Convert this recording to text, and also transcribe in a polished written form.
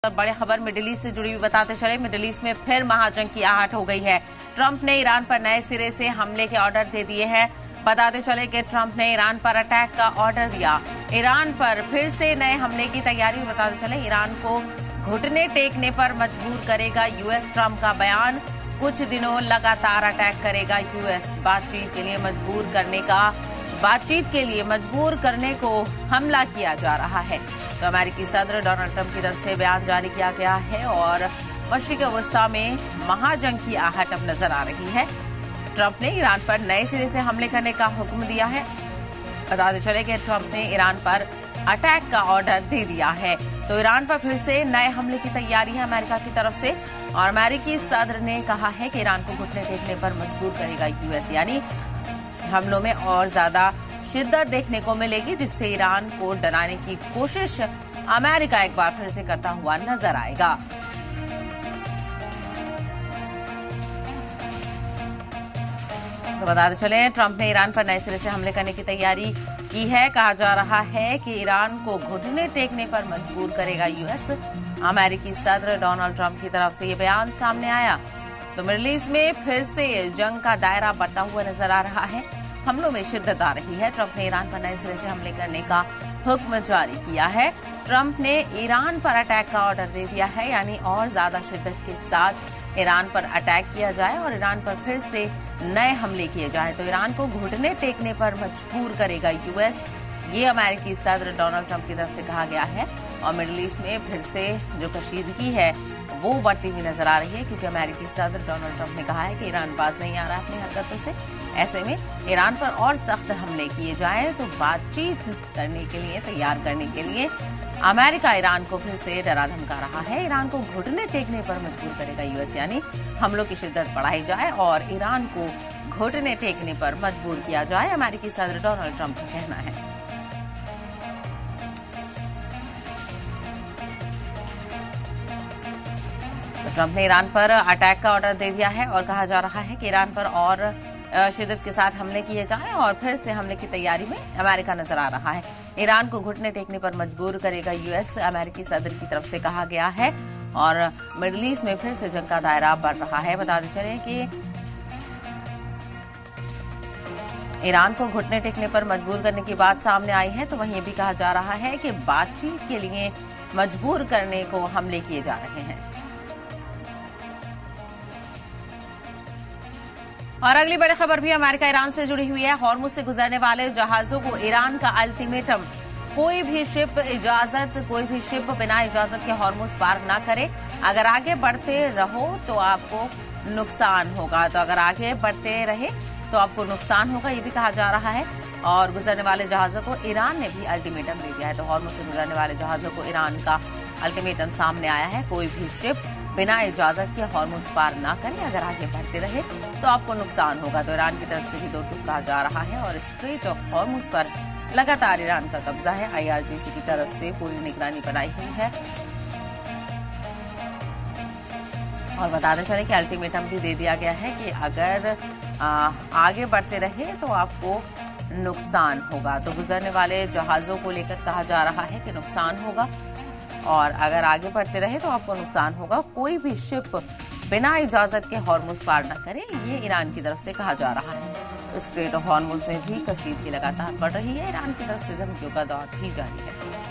और बड़ी खबर मिडिल ईस्ट से जुड़ी हुई बताते चले। मिडिल ईस्ट में फिर महाजंग की आहट हो गई है। ट्रंप ने ईरान पर नए सिरे से हमले के ऑर्डर दे दिए हैं। बताते चले कि ट्रंप ने ईरान पर अटैक का ऑर्डर दिया। ईरान पर फिर से नए हमले की तैयारी। बताते चले ईरान को घुटने टेकने पर मजबूर करेगा यूएस। ट्रंप का बयान, कुछ दिनों लगातार अटैक करेगा यूएस। बातचीत के लिए मजबूर करने को हमला किया जा रहा है। तो अमेरिकी सदर डोनाल्ड ट्रंप की तरफ से बयान जारी किया गया है और मशरिक़ वस्ता में महाजंग की आहट अब नजर आ रही है। ट्रंप ने ईरान पर नए सिरे से हमले करने का हुक्म दिया है। बताते चले कि ट्रंप ने ईरान पर अटैक का ऑर्डर दे दिया है। तो ईरान पर फिर से नए हमले की तैयारी है अमेरिका की तरफ से और अमेरिकी सदर ने कहा है कि ईरान को घुटने टेकने पर मजबूर करेगा यूएस। यानी हमलों में और ज्यादा शिद्दत देखने को मिलेगी, जिससे ईरान को डराने की कोशिश अमेरिका एक बार फिर से करता हुआ नजर आएगा। तो बताते चले ट्रंप ने ईरान पर नए सिरे से हमले करने की तैयारी की है। कहा जा रहा है कि ईरान को घुटने टेकने पर मजबूर करेगा यूएस। अमेरिकी सदर डोनाल्ड ट्रंप की तरफ से ये बयान सामने आया। तो मिडिल ईस्ट में फिर से जंग का दायरा बढ़ता हुआ नजर आ रहा है। हमलों में शिद्दत आ रही है। ट्रंप ने ईरान पर नए सिरे से हमले करने का हुक्म जारी किया है। ट्रंप ने ईरान पर अटैक का ऑर्डर दे दिया है, यानी और ज्यादा शिद्दत के साथ ईरान पर अटैक किया जाए और ईरान पर फिर से नए हमले किए जाए तो ईरान को घुटने टेकने पर मजबूर करेगा यूएस। ये अमेरिकी सदर डोनाल्ड ट्रंप की तरफ से कहा गया है और मिडिल ईस्ट में फिर से जो कशीदगी है वो बढ़ती हुई नजर आ रही है, क्योंकि अमेरिकी सदर डोनाल्ड ट्रंप ने कहा है कि ईरान बाज नहीं आ रहा है अपनी हरकतों से। ऐसे में ईरान पर और सख्त हमले किए जाएं तो बातचीत करने के लिए, तैयार करने के लिए अमेरिका ईरान को फिर से डरा धमका रहा है। ईरान को घुटने टेकने पर मजबूर करेगा यूएस, यानी हमलों की शिद्दत बढ़ाई जाए और ईरान को घुटने टेकने पर मजबूर किया जाए, अमेरिकी सदर डोनाल्ड ट्रंप का कहना है। ट्रंप ने ईरान पर अटैक का ऑर्डर दे दिया है और कहा जा रहा है कि ईरान पर और शिद्दत के साथ हमले किए जाएं और फिर से हमले की तैयारी में अमेरिका नजर आ रहा है। ईरान को घुटने टेकने पर मजबूर करेगा यूएस, अमेरिकी सदर की तरफ से कहा गया है और मिडिल ईस्ट में फिर से जंग का दायरा बढ़ रहा है। बताते चले कि ईरान को घुटने टेकने पर मजबूर करने की बात सामने आई है, तो वहीं ये भी कहा जा रहा है कि बातचीत के लिए मजबूर करने को हमले किए जा रहे हैं। और अगली बड़ी खबर भी अमेरिका ईरान से जुड़ी हुई है। हॉर्मुज से गुजरने वाले जहाजों को ईरान का अल्टीमेटम, कोई भी शिप बिना इजाजत के हॉर्मुज पार ना करे। अगर आगे बढ़ते रहो तो आपको नुकसान होगा। तो अगर आगे बढ़ते रहे तो आपको नुकसान होगा, ये भी कहा जा रहा है। और गुजरने वाले जहाजों को ईरान ने भी अल्टीमेटम दे दिया है। तो हॉर्मुज से गुजरने वाले जहाजों को ईरान का अल्टीमेटम सामने आया है। कोई भी शिप बिना इजाजत के हॉर्मुज पार ना करें। अगर आगे बढ़ते रहे तो आपको नुकसान होगा। तो ईरान की तरफ से भी दो टूक कहा जा रहा है और स्ट्रेट ऑफ हॉर्मुज पर लगातार ईरान का कब्जा है। आईआरजीसी की तरफ से पूरी निगरानी बनाई हुई है और बताते चले कि अल्टीमेटम भी दे दिया गया है कि अगर आगे बढ़ते रहे तो आपको नुकसान होगा। तो गुजरने वाले जहाजों को लेकर कहा जा रहा है कि नुकसान होगा और अगर आगे बढ़ते रहे तो आपको नुकसान होगा। कोई भी शिप बिना इजाजत के हॉर्मुज पार न करे, ये ईरान की तरफ से कहा जा रहा है। तो स्ट्रेट ऑफ हॉर्मुज में भी कशीदगी लगातार बढ़ रही है। ईरान की तरफ से धमकियों का दौर भी जारी है।